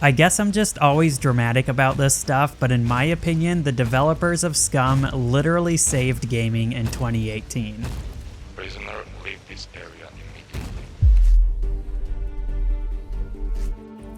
I guess I'm just always dramatic about this stuff, but in my opinion, the developers of SCUM literally saved gaming in 2018. Prisoner, leave this area immediately.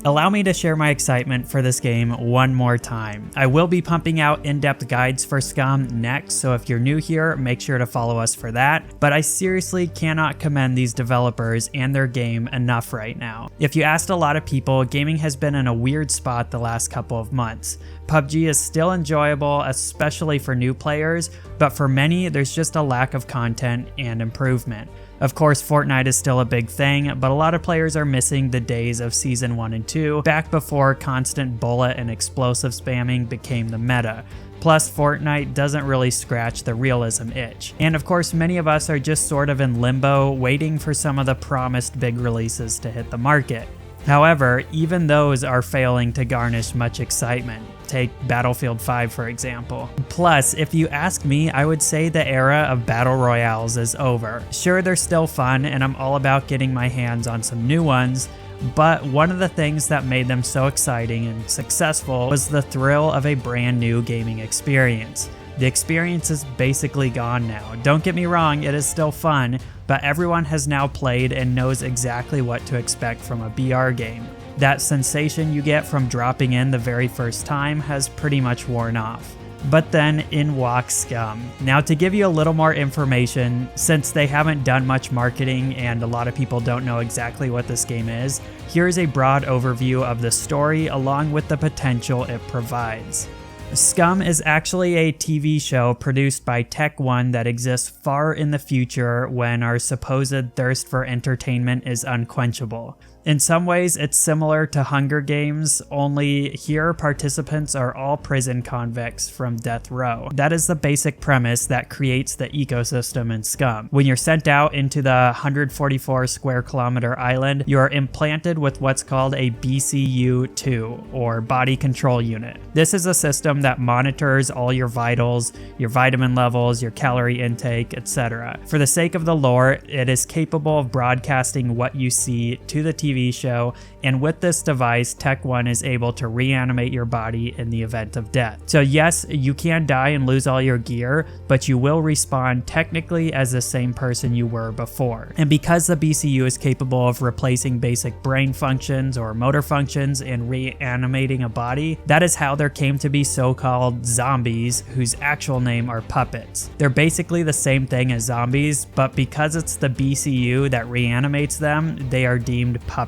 Allow me to share my excitement for this game one more time. I will be pumping out in-depth guides for SCUM next, so if you're new here, make sure to follow us for that. But I seriously cannot commend these developers and their game enough right now. If you asked a lot of people, gaming has been in a weird spot the last couple of months. PUBG is still enjoyable, especially for new players, but for many, there's just a lack of content and improvement. Of course, Fortnite is still a big thing, but a lot of players are missing the days of Season 1 and 2, back before constant bullet and explosive spamming became the meta. Plus, Fortnite doesn't really scratch the realism itch. And of course, many of us are just sort of in limbo, waiting for some of the promised big releases to hit the market. However, even those are failing to garnish much excitement. Take Battlefield 5 for example. Plus, if you ask me, I would say the era of battle royales is over. Sure, they're still fun and I'm all about getting my hands on some new ones, but one of the things that made them so exciting and successful was the thrill of a brand new gaming experience. The experience is basically gone now. Don't get me wrong, it is still fun, but everyone has now played and knows exactly what to expect from a BR game. That sensation you get from dropping in the very first time has pretty much worn off. But then in walks SCUM. Now, to give you a little more information, since they haven't done much marketing and a lot of people don't know exactly what this game is, here's a broad overview of the story along with the potential it provides. SCUM is actually a TV show produced by Tech1 that exists far in the future when our supposed thirst for entertainment is unquenchable. In some ways, it's similar to Hunger Games, only here participants are all prison convicts from death row. That is the basic premise that creates the ecosystem in SCUM. When you're sent out into the 144 square kilometer island, you are implanted with what's called a BCU-2, or Body Control Unit. This is a system that monitors all your vitals, your vitamin levels, your calorie intake, etc. For the sake of the lore, it is capable of broadcasting what you see to the TV show, and with this device, Tech1 is able to reanimate your body in the event of death. So yes, you can die and lose all your gear, but you will respawn technically as the same person you were before. And because the BCU is capable of replacing basic brain functions or motor functions and reanimating a body, that is how there came to be so-called zombies, whose actual name are puppets. They're basically the same thing as zombies, but because it's the BCU that reanimates them, they are deemed puppets.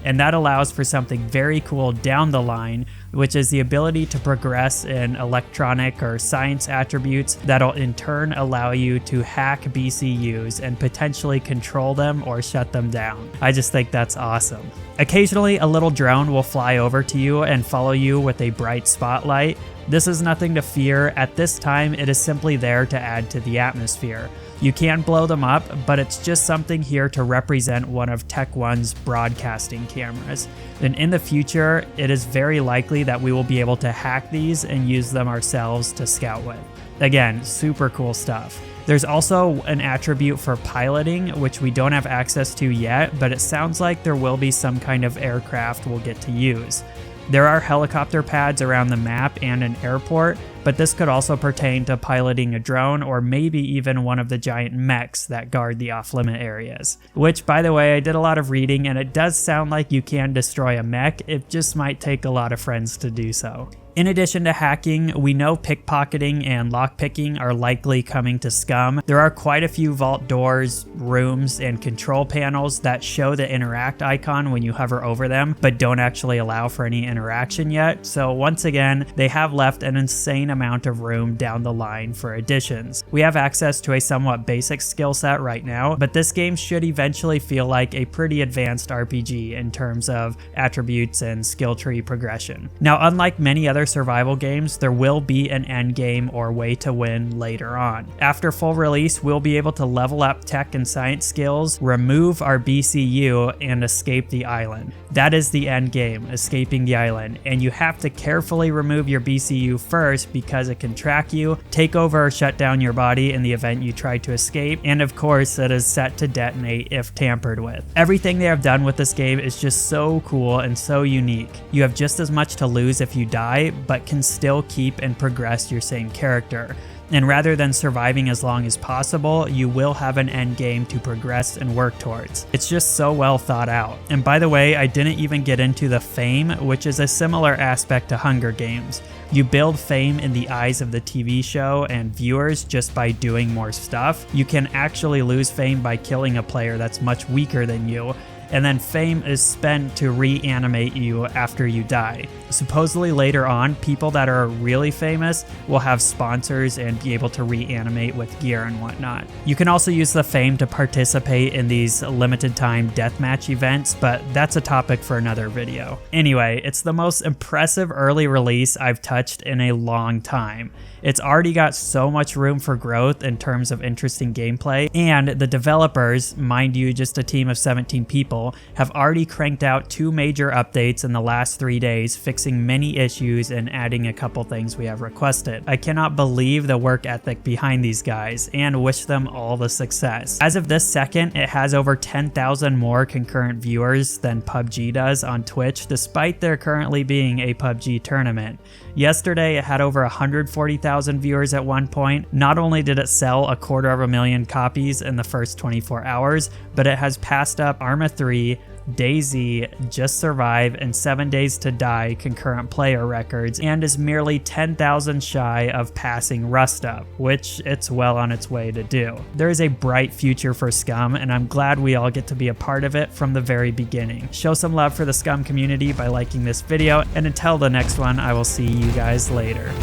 And that allows for something very cool down the line, which is the ability to progress in electronic or science attributes that'll in turn allow you to hack BCUs and potentially control them or shut them down. I just think that's awesome. Occasionally, a little drone will fly over to you and follow you with a bright spotlight. This is nothing to fear. At this time, it is simply there to add to the atmosphere. You can blow them up, but it's just something here to represent one of Tech1's broadcasting cameras. And in the future, it is very likely that we will be able to hack these and use them ourselves to scout with. Again, super cool stuff. There's also an attribute for piloting, which we don't have access to yet, but it sounds like there will be some kind of aircraft we'll get to use. There are helicopter pads around the map and an airport, but this could also pertain to piloting a drone or maybe even one of the giant mechs that guard the off-limit areas. Which, by the way, I did a lot of reading and it does sound like you can destroy a mech, it just might take a lot of friends to do so. In addition to hacking, we know pickpocketing and lockpicking are likely coming to SCUM. There are quite a few vault doors, rooms, and control panels that show the interact icon when you hover over them, but don't actually allow for any interaction yet. So once again, they have left an insane amount of room down the line for additions. We have access to a somewhat basic skill set right now, but this game should eventually feel like a pretty advanced RPG in terms of attributes and skill tree progression. Now, unlike many other other survival games, there will be an end game or way to win later on. After full release, we'll be able to level up tech and science skills, remove our BCU, and escape the island. That is the end game, escaping the island, and you have to carefully remove your BCU first because it can track you, take over or shut down your body in the event you try to escape, and of course it is set to detonate if tampered with. Everything they have done with this game is just so cool and so unique. You have just as much to lose if you die, but can still keep and progress your same character. And rather than surviving as long as possible, you will have an end game to progress and work towards. It's just so well thought out. And by the way, I didn't even get into the fame, which is a similar aspect to Hunger Games. You build fame in the eyes of the TV show and viewers just by doing more stuff. You can actually lose fame by killing a player that's much weaker than you, and then fame is spent to reanimate you after you die. Supposedly later on, people that are really famous will have sponsors and be able to reanimate with gear and whatnot. You can also use the fame to participate in these limited time deathmatch events, but that's a topic for another video. Anyway, it's the most impressive early release I've touched in a long time. It's already got so much room for growth in terms of interesting gameplay, and the developers, mind you just a team of 17 people, have already cranked out 2 major updates in the last 3 days, fixing many issues and adding a couple things we have requested. I cannot believe the work ethic behind these guys and wish them all the success. As of this second, it has over 10,000 more concurrent viewers than PUBG does on Twitch, despite there currently being a PUBG tournament. Yesterday, it had over 140,000 viewers at one point. Not only did it sell 250,000 copies in the first 24 hours, but it has passed up Arma 3, DayZ, Just Survive, and 7 Days to Die concurrent player records, and is merely 10,000 shy of passing Rust Up, which it's well on its way to do. There is a bright future for SCUM, and I'm glad we all get to be a part of it from the very beginning. Show some love for the SCUM community by liking this video, and until the next one, I will see you guys later.